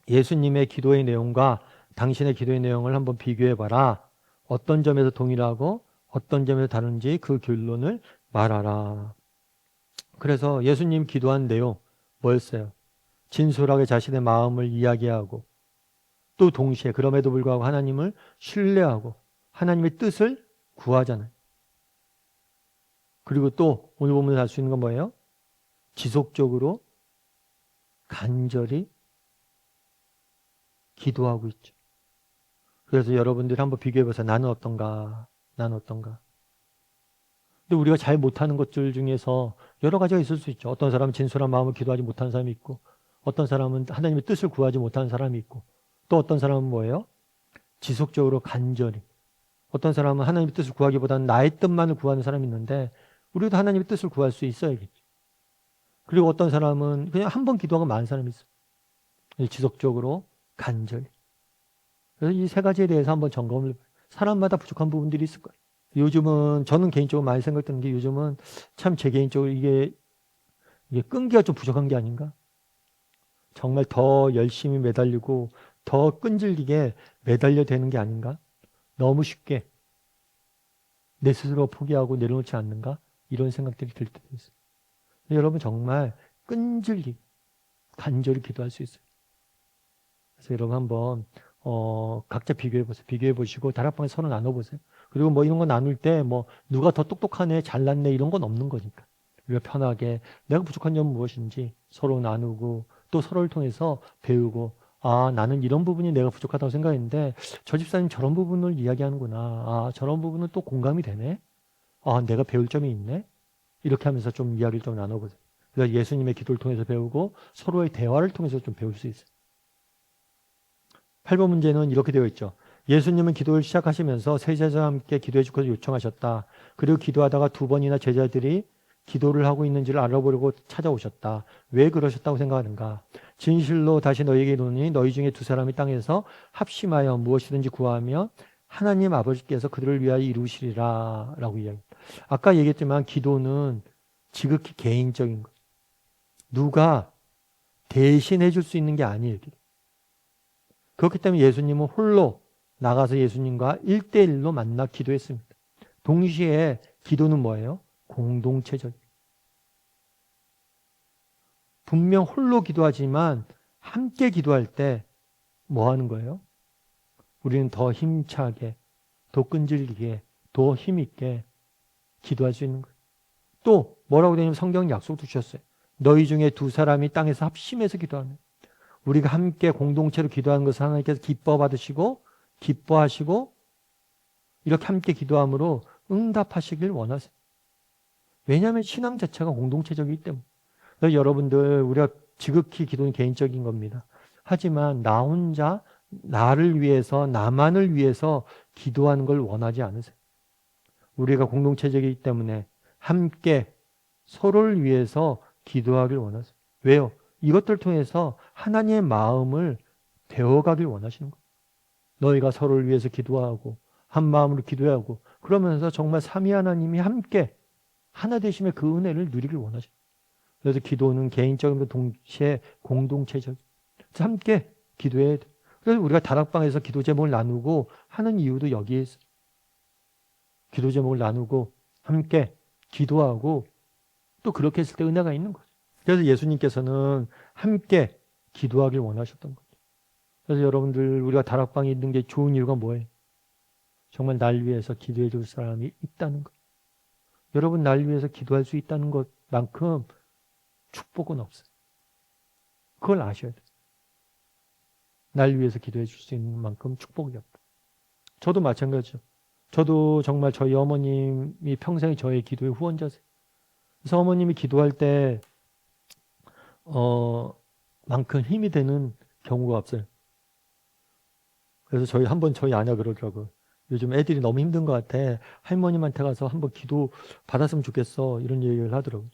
예수님의 기도의 내용과 당신의 기도의 내용을 한번 비교해봐라. 어떤 점에서 동일하고 어떤 점에서 다른지 그 결론을 말하라. 그래서 예수님 기도한 내용 뭐였어요? 진솔하게 자신의 마음을 이야기하고 또 동시에 그럼에도 불구하고 하나님을 신뢰하고 하나님의 뜻을 구하잖아요. 그리고 또 오늘 보면서 알 수 있는 건 뭐예요? 지속적으로 간절히 기도하고 있죠. 그래서 여러분들이 한번 비교해보세요. 나는 어떤가? 나는 어떤가? 근데 우리가 잘 못하는 것들 중에서 여러 가지가 있을 수 있죠. 어떤 사람은 진솔한 마음을 기도하지 못하는 사람이 있고 어떤 사람은 하나님의 뜻을 구하지 못하는 사람이 있고 또 어떤 사람은 뭐예요? 지속적으로 간절히 어떤 사람은 하나님의 뜻을 구하기보다는 나의 뜻만을 구하는 사람이 있는데 우리도 하나님의 뜻을 구할 수 있어야겠죠. 그리고 어떤 사람은 그냥 한 번 기도하고 많은 사람이 있어요. 지속적으로 간절히. 그래서 이 세 가지에 대해서 한번 점검을 사람마다 부족한 부분들이 있을 거예요. 요즘은 저는 개인적으로 많이 생각드는 게 요즘은 참 제 개인적으로 이게 끈기가 좀 부족한 게 아닌가? 정말 더 열심히 매달리고 더 끈질기게 매달려 되는 게 아닌가? 너무 쉽게 내 스스로 포기하고 내려놓지 않는가? 이런 생각들이 들 때도 있어요. 여러분 정말 끈질기게 간절히 기도할 수 있어요. 그래서 여러분 한번 각자 비교해보세요. 비교해보시고 다락방에 서로 나눠보세요. 그리고 뭐 이런 거 나눌 때 뭐 누가 더 똑똑하네, 잘났네 이런 건 없는 거니까. 우리가 편하게 내가 부족한 점은 무엇인지 서로 나누고 또 서로를 통해서 배우고 아, 나는 이런 부분이 내가 부족하다고 생각했는데 저 집사님 저런 부분을 이야기하는구나. 아, 저런 부분은 또 공감이 되네. 아, 내가 배울 점이 있네. 이렇게 하면서 좀 이야기를 좀 나눠보세요. 그래서 예수님의 기도를 통해서 배우고 서로의 대화를 통해서 좀 배울 수 있어요. 8번 문제는 이렇게 되어 있죠. 예수님은 기도를 시작하시면서 세 제자와 함께 기도해 주셔서 요청하셨다. 그리고 기도하다가 두 번이나 제자들이 기도를 하고 있는지를 알아보려고 찾아오셨다. 왜 그러셨다고 생각하는가? 진실로 다시 너희에게 이르노니 너희 중에 두 사람이 땅에서 합심하여 무엇이든지 구하며 하나님 아버지께서 그들을 위하여 이루시리라 라고 이야기합니다. 아까 얘기했지만 기도는 지극히 개인적인 것. 누가 대신해 줄 수 있는 게 아니에요. 그렇기 때문에 예수님은 홀로 나가서 예수님과 1대1로 만나 기도했습니다. 동시에 기도는 뭐예요? 공동체적. 분명 홀로 기도하지만 함께 기도할 때 뭐 하는 거예요? 우리는 더 힘차게, 더 끈질기게, 더 힘있게 기도할 수 있는 거예요. 또 뭐라고 되냐면 성경 약속도 주셨어요. 너희 중에 두 사람이 땅에서 합심해서 기도하는. 우리가 함께 공동체로 기도하는 것을 하나님께서 기뻐 받으시고 기뻐하시고 이렇게 함께 기도함으로 응답하시길 원하세요. 왜냐하면 신앙 자체가 공동체적이기 때문에. 그래서 여러분들 우리가 지극히 기도는 개인적인 겁니다. 하지만 나 혼자 나를 위해서 나만을 위해서 기도하는 걸 원하지 않으세요. 우리가 공동체적이기 때문에 함께 서로를 위해서 기도하길 원하세요. 왜요? 이것들 통해서 하나님의 마음을 배워가길 원하시는 거예요. 너희가 서로를 위해서 기도하고 한 마음으로 기도하고 그러면서 정말 삼위 하나님이 함께 하나 되심의 그 은혜를 누리길 원하시는 거예요. 그래서 기도는 개인적인 동시에 공동체적. 함께 기도해야 돼. 그래서 우리가 다락방에서 기도 제목을 나누고 하는 이유도 여기에 있어요. 기도 제목을 나누고 함께 기도하고 또 그렇게 했을 때 은혜가 있는 거죠. 그래서 예수님께서는 함께 기도하길 원하셨던 거죠. 그래서 여러분들 우리가 다락방에 있는 게 좋은 이유가 뭐예요? 정말 날 위해서 기도해 줄 사람이 있다는 것. 여러분 날 위해서 기도할 수 있다는 것만큼 축복은 없어요. 그걸 아셔야 돼요. 날 위해서 기도해 줄 수 있는 만큼 축복이 없다. 저도 마찬가지죠. 저도 정말 저희 어머님이 평생 저의 기도의 후원자세요. 그래서 어머님이 기도할 때 만큼 힘이 되는 경우가 없어요. 그래서 저희 아내가 그러더라고요. 요즘 애들이 너무 힘든 것 같아. 할머님한테 가서 한번 기도 받았으면 좋겠어. 이런 얘기를 하더라고요.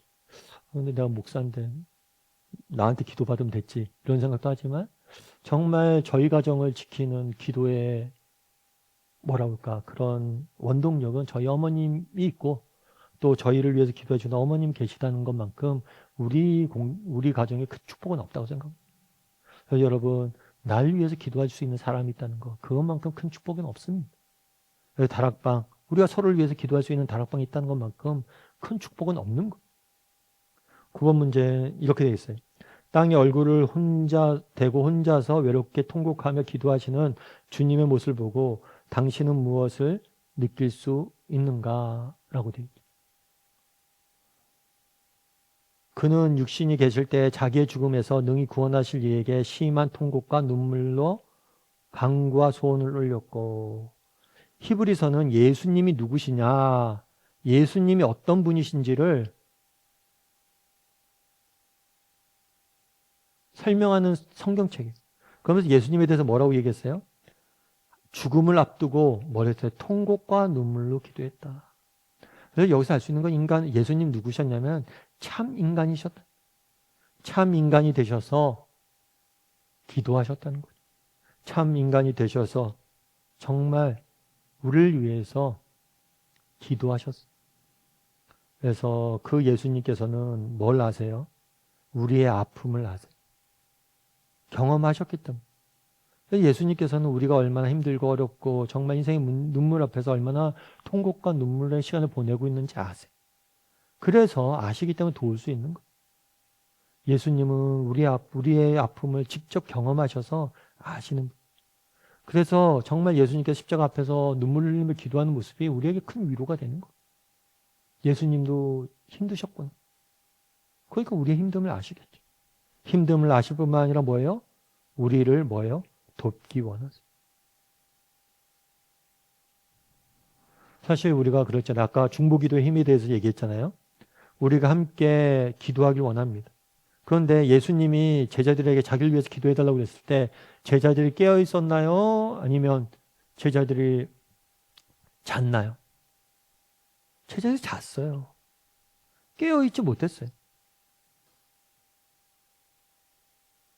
근데 내가 목사인데 나한테 기도 받으면 됐지. 이런 생각도 하지만 정말 저희 가정을 지키는 기도의 뭐라 그럴까 그런 원동력은 저희 어머님이 있고 또 저희를 위해서 기도해 주는 어머님 계시다는 것만큼 우리 가정에 그 축복은 없다고 생각합니다. 그래서 여러분 날 위해서 기도할 수 있는 사람이 있다는 거 그것만큼 큰 축복은 없습니다. 그래서 다락방 우리가 서로를 위해서 기도할 수 있는 다락방이 있다는 것만큼 큰 축복은 없는 거. 9번 문제 이렇게 되어 있어요. 땅에 얼굴을 혼자 대고 혼자서 외롭게 통곡하며 기도하시는 주님의 모습을 보고 당신은 무엇을 느낄 수 있는가? 라고 되어 있죠. 그는 육신이 계실 때 자기의 죽음에서 능히 구원하실 이에게 심한 통곡과 눈물로 간구와 소원을 올렸고 히브리서는 예수님이 누구시냐 예수님이 어떤 분이신지를 설명하는 성경책이에요. 그러면서 예수님에 대해서 뭐라고 얘기했어요? 죽음을 앞두고 뭐랬어요? 통곡과 눈물로 기도했다. 그래서 여기서 알 수 있는 건 예수님 누구셨냐면 참 인간이셨다. 참 인간이 되셔서 기도하셨다는 거죠. 참 인간이 되셔서 정말 우리를 위해서 기도하셨어요. 그래서 그 예수님께서는 뭘 아세요? 우리의 아픔을 아세요. 경험하셨기 때문에. 예수님께서는 우리가 얼마나 힘들고 어렵고 정말 인생의 눈물 앞에서 얼마나 통곡과 눈물의 시간을 보내고 있는지 아세요. 그래서 아시기 때문에 도울 수 있는 거예요. 예수님은 우리의 아픔을 직접 경험하셔서 아시는 거예요. 그래서 정말 예수님께서 십자가 앞에서 눈물 흘리며 기도하는 모습이 우리에게 큰 위로가 되는 거예요. 예수님도 힘드셨구나. 그러니까 우리의 힘듦을 아시겠죠. 힘듦을 아실 뿐만 아니라 뭐예요? 우리를 뭐예요? 돕기 원하세요. 사실 우리가 그랬잖아요. 아까 중보기도의 힘에 대해서 얘기했잖아요. 우리가 함께 기도하길 원합니다. 그런데 예수님이 제자들에게 자기를 위해서 기도해달라고 했을 때 제자들이 깨어 있었나요? 아니면 제자들이 잤나요? 제자들이 잤어요. 깨어 있지 못했어요.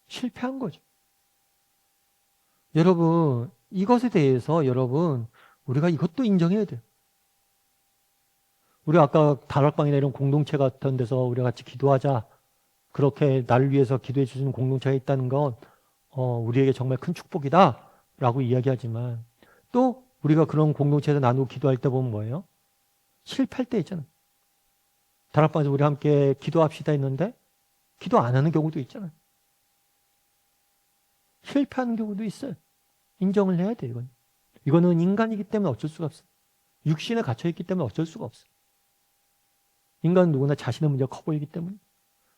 실패한 거죠. 여러분, 이것에 대해서 여러분, 우리가 이것도 인정해야 돼요. 우리가 아까 다락방이나 이런 공동체 같은 데서 우리가 같이 기도하자. 그렇게 나를 위해서 기도해 주시는 공동체가 있다는 건 우리에게 정말 큰 축복이다 라고 이야기하지만 또 우리가 그런 공동체에서 나누고 기도할 때 보면 뭐예요? 실패할 때 있잖아요. 다락방에서 우리 함께 기도합시다 했는데 기도 안 하는 경우도 있잖아요. 실패하는 경우도 있어요. 인정을 해야 돼요. 이거는 인간이기 때문에 어쩔 수가 없어요. 육신에 갇혀있기 때문에 어쩔 수가 없어요. 인간은 누구나 자신의 문제가 커 보이기 때문에.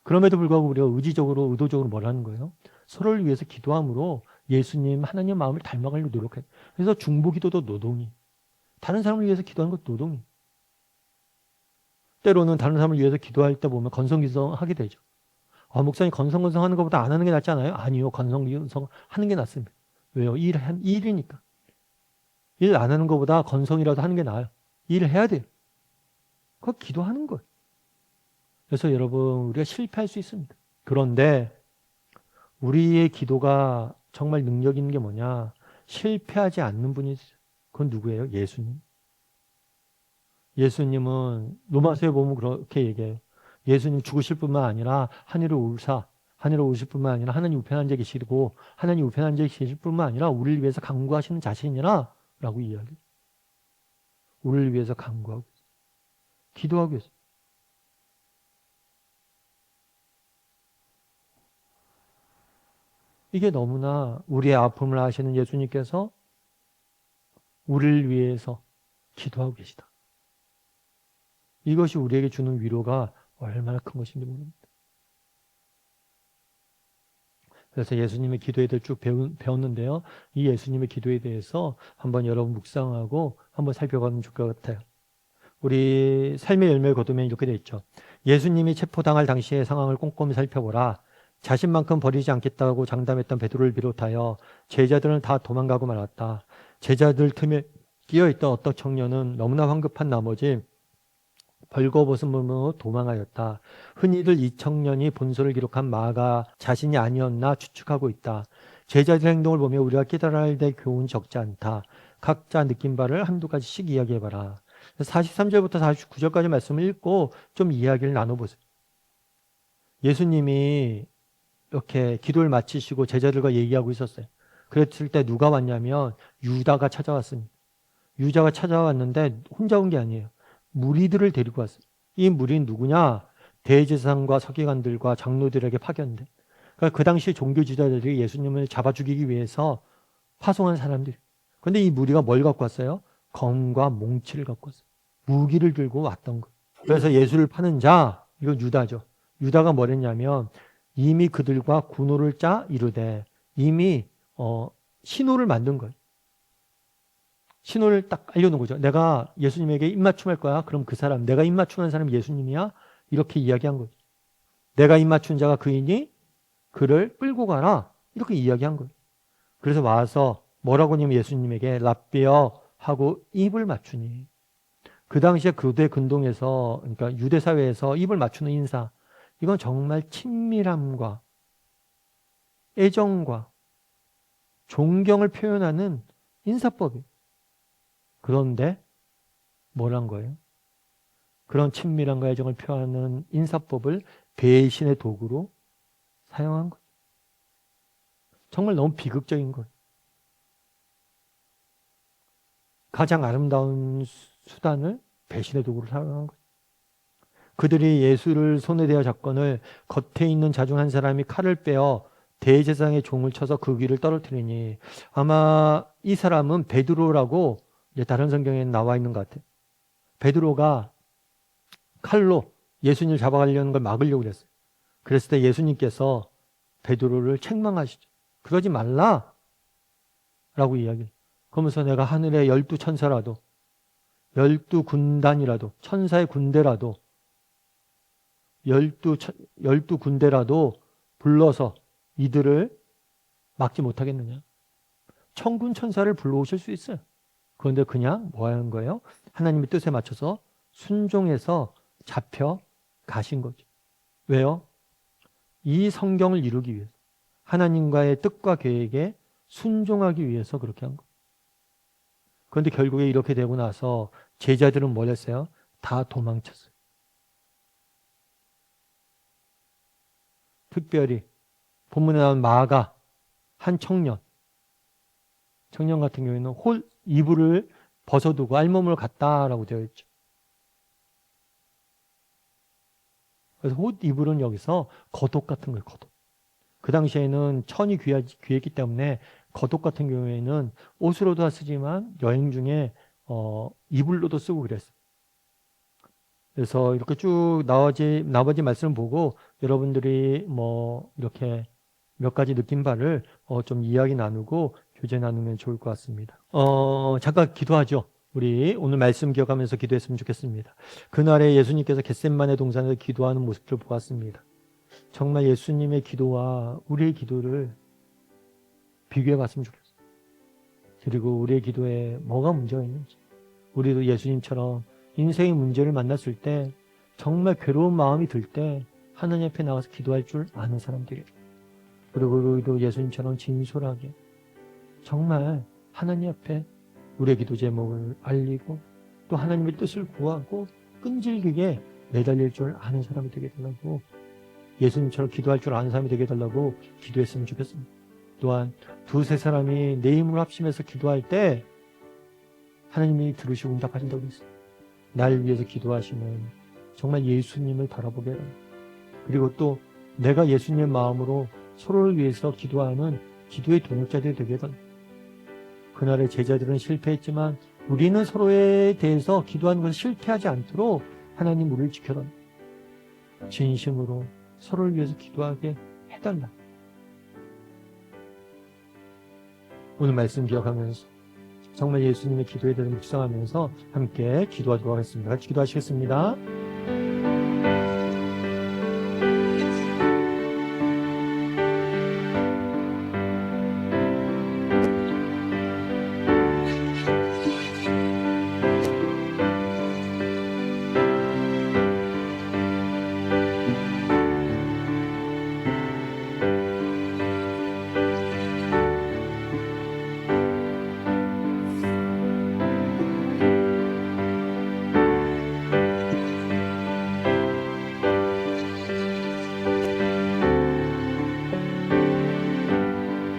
그럼에도 불구하고 우리가 의지적으로 의도적으로 뭘 하는 거예요? 서로를 위해서 기도함으로 예수님 하나님 마음을 닮아가려고 노력해요. 그래서 중보기도도 노동이. 다른 사람을 위해서 기도하는 것도 노동이. 때로는 다른 사람을 위해서 기도할 때 보면 건성건성하게 되죠. 목사님 건성건성하는 것보다 안 하는 게 낫지 않아요? 아니요. 건성건성 하는 게 낫습니다. 왜요? 일이니까. 일 안 하는 것보다 건성이라도 하는 게 나아요. 일을 해야 돼요. 그거 기도하는 거예요. 그래서 여러분 우리가 실패할 수 있습니다. 그런데 우리의 기도가 정말 능력 있는 게 뭐냐? 실패하지 않는 분이 있어요. 그건 누구예요? 예수님. 예수님은 로마서에 보면 그렇게 얘기해요. 예수님 죽으실 뿐만 아니라 하늘에 오실 뿐만 아니라 하나님 우편한 자 계시고 하나님 우편한 자 계실 뿐만 아니라 우리를 위해서 간구하시는 자신이라 라고 이야기해요. 우리를 위해서 간구하고 있어요. 기도하고 있어요. 이게 너무나 우리의 아픔을 아시는 예수님께서 우리를 위해서 기도하고 계시다. 이것이 우리에게 주는 위로가 얼마나 큰 것인지 모릅니다. 그래서 예수님의 기도에 대해 쭉 배웠는데요. 이 예수님의 기도에 대해서 한번 여러분 묵상하고 한번 살펴보면 좋을 것 같아요. 우리 삶의 열매를 거두면 이렇게 돼 있죠. 예수님이 체포당할 당시의 상황을 꼼꼼히 살펴보라. 자신만큼 버리지 않겠다고 장담했던 베드로를 비롯하여 제자들은 다 도망가고 말았다. 제자들 틈에 끼어있던 어떤 청년은 너무나 황급한 나머지 벌거벗은 몸으로 도망하였다. 흔히들 이 청년이 본소를 기록한 마가 자신이 아니었나 추측하고 있다. 제자들의 행동을 보며 우리가 깨달아야 할 교훈이 적지 않다. 각자 느낀 바를 한두 가지씩 이야기해봐라. 43절부터 49절까지 말씀을 읽고 좀 이야기를 나눠보세요. 예수님이 이렇게 기도를 마치시고 제자들과 얘기하고 있었어요. 그랬을 때 누가 왔냐면 유다가 찾아왔습니다. 유다가 찾아왔는데 혼자 온 게 아니에요. 무리들을 데리고 왔어요. 이 무리는 누구냐? 대제사장과 서기관들과 장로들에게 파견돼. 그러니까 그 당시 종교 지도자들이 예수님을 잡아 죽이기 위해서 파송한 사람들. 그런데 이 무리가 뭘 갖고 왔어요? 검과 몽치를 갖고 왔어요. 무기를 들고 왔던 거예요. 그래서 예수를 파는 자, 이건 유다죠. 유다가 뭘 했냐면 이미 그들과 군호를 짜 이르되 이미 신호를 만든 거예요. 신호를 딱 알려놓은 거죠. 내가 예수님에게 입맞춤할 거야. 그럼 그 사람, 내가 입맞춤한 사람이 예수님이야? 이렇게 이야기한 거죠. 내가 입맞춘 자가 그이니 그를 끌고 가라. 이렇게 이야기한 거예요. 그래서 와서 뭐라고 하냐면 예수님에게 랍비여 하고 입을 맞추니. 그 당시에 교대 근동에서, 그러니까 유대 사회에서 입을 맞추는 인사, 이건 정말 친밀함과 애정과 존경을 표현하는 인사법이에요. 그런데 뭘 한 거예요? 그런 친밀함과 애정을 표현하는 인사법을 배신의 도구로 사용한 거예요. 정말 너무 비극적인 거예요. 가장 아름다운 수단을 배신의 도구로 사용한 거예요. 그들이 예수를 손에 대어 잡건을 겉에 있는 자중 한 사람이 칼을 빼어 대제사장의 종을 쳐서 그 귀를 떨어뜨리니 아마 이 사람은 베드로라고 다른 성경에 나와 있는 것 같아요. 베드로가 칼로 예수님을 잡아가려는 걸 막으려고 그랬어요. 그랬을 때 예수님께서 베드로를 책망하시죠. 그러지 말라 라고 이야기해요. 그러면서 내가 하늘의 12천사라도 12군단이라도 천사의 군대라도 12군대라도 불러서 이들을 막지 못하겠느냐. 천군 천사를 불러오실 수 있어요. 그런데 그냥 뭐 하는 거예요? 하나님의 뜻에 맞춰서 순종해서 잡혀 가신 거죠. 왜요? 이 성경을 이루기 위해서, 하나님과의 뜻과 계획에 순종하기 위해서 그렇게 한 거예요. 그런데 결국에 이렇게 되고 나서 제자들은 뭘 했어요? 다 도망쳤어요. 특별히 본문에 나온 마가, 한 청년 같은 경우에는 이불을 벗어두고 알몸을 갔다라고 되어 있죠. 그래서 옷 이불은 여기서 겉옷 같은 거예요. 겉옷. 그 당시에는 천이 귀했기 때문에 겉옷 같은 경우에는 옷으로도 쓰지만 여행 중에 이불로도 쓰고 그랬어요. 그래서 이렇게 쭉 나머지 말씀을 보고 여러분들이 뭐 이렇게 몇 가지 느낀 바를 좀 이야기 나누고 교제 나누면 좋을 것 같습니다. 잠깐 기도하죠. 우리 오늘 말씀 기억하면서 기도했으면 좋겠습니다. 그날에 예수님께서 겟셋마네 동산에서 기도하는 모습을 보았습니다. 정말 예수님의 기도와 우리의 기도를 비교해 봤으면 좋겠어요. 그리고 우리의 기도에 뭐가 문제가 있는지, 우리도 예수님처럼 인생의 문제를 만났을 때 정말 괴로운 마음이 들 때 하나님 앞에 나가서 기도할 줄 아는 사람들이에요. 그리고 우리도 예수님처럼 진솔하게 정말 하나님 앞에 우리의 기도 제목을 알리고 또 하나님의 뜻을 구하고 끈질기게 매달릴 줄 아는 사람이 되게 달라고, 예수님처럼 기도할 줄 아는 사람이 되게 달라고 기도했으면 좋겠습니다. 또한 두세 사람이 내 힘으로 합심해서 기도할 때 하나님이 들으시고 응답하신다고 했어요. 날 위해서 기도하시는 정말 예수님을 바라보게 해라. 그리고 또 내가 예수님의 마음으로 서로를 위해서 기도하는 기도의 동역자들이 되게 해달라. 그날의 제자들은 실패했지만 우리는 서로에 대해서 기도하는 것을 실패하지 않도록 하나님 우리를 지켜달라. 진심으로 서로를 위해서 기도하게 해달라. 오늘 말씀 기억하면서 정말 예수님의 기도에 대해서 묵상하면서 함께 기도하도록 하겠습니다. 같이 기도하시겠습니다.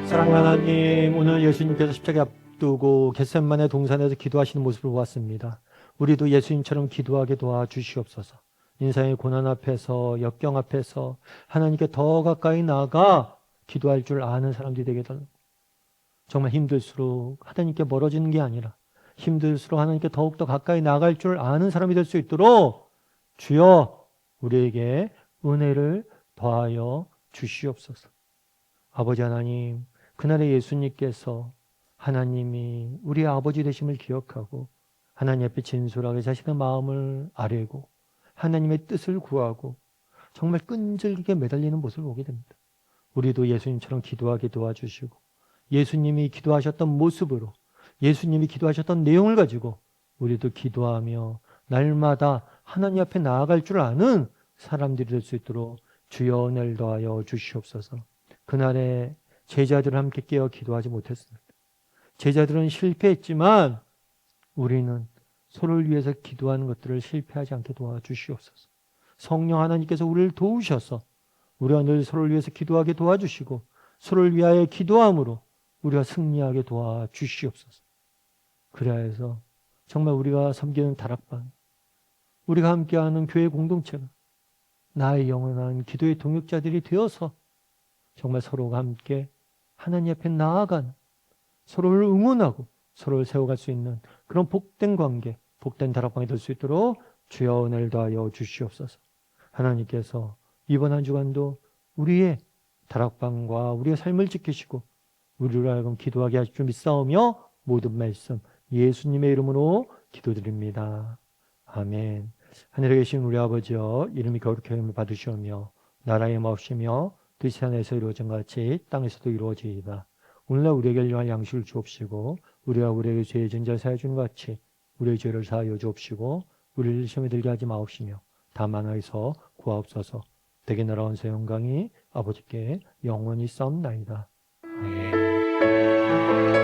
사랑하는 하나님, 오늘 예수님께서 십자가 앞두고 겟셋마네 동산에서 기도하시는 모습을 보았습니다. 우리도 예수님처럼 기도하게 도와주시옵소서. 인생의 고난 앞에서, 역경 앞에서 하나님께 더 가까이 나아가 기도할 줄 아는 사람들이 되게 달라고. 정말 힘들수록 하나님께 멀어지는 게 아니라 힘들수록 하나님께 더욱더 가까이 나아갈 줄 아는 사람이 될 수 있도록 주여 우리에게 은혜를 더하여 주시옵소서. 아버지 하나님, 그날의 예수님께서 하나님이 우리의 아버지 되심을 기억하고 하나님 앞에 진솔하게 자신의 마음을 아뢰고 하나님의 뜻을 구하고 정말 끈질기게 매달리는 모습을 보게 됩니다. 우리도 예수님처럼 기도하게 도와주시고 예수님이 기도하셨던 모습으로 예수님이 기도하셨던 내용을 가지고 우리도 기도하며 날마다 하나님 앞에 나아갈 줄 아는 사람들이 될 수 있도록 주여 은혜를 더하여 주시옵소서. 그날에 제자들은 함께 깨어 기도하지 못했습니다. 제자들은 실패했지만 우리는 서로를 위해서 기도하는 것들을 실패하지 않게 도와주시옵소서. 성령 하나님께서 우리를 도우셔서 우리가 늘 서로를 위해서 기도하게 도와주시고 서로를 위하여 기도함으로 우리가 승리하게 도와주시옵소서. 그래야 해서 정말 우리가 섬기는 다락방, 우리가 함께하는 교회 공동체가 나의 영원한 기도의 동역자들이 되어서 정말 서로가 함께 하나님 앞에 나아가는, 서로를 응원하고 서로를 세워갈 수 있는 그런 복된 관계, 복된 다락방이 될 수 있도록 주여 은혜를 더하여 주시옵소서. 하나님께서 이번 한 주간도 우리의 다락방과 우리의 삶을 지키시고 우리로 하여금 기도하게 하십시오. 믿사오며 모든 말씀 예수님의 이름으로 기도드립니다. 아멘. 하늘에 계신 우리 아버지여, 이름이 거룩하게 여김을 받으시오며 나라의 마옵시며 뜻이 하늘에서 이루어진 것 같이 땅에서도 이루어지이다. 오늘날 우리에게 일용할 양식을 주옵시고 우리가 우리에게 죄의 진자를 사하여 주는 것 같이 우리의 죄를 사하여 주옵시고 우리를 시험에 들게 하지 마옵시며 다만 하에서 구하옵소서. 대개 나라 원세 영광이 아버지께 영원히 싸움나이다. 아멘.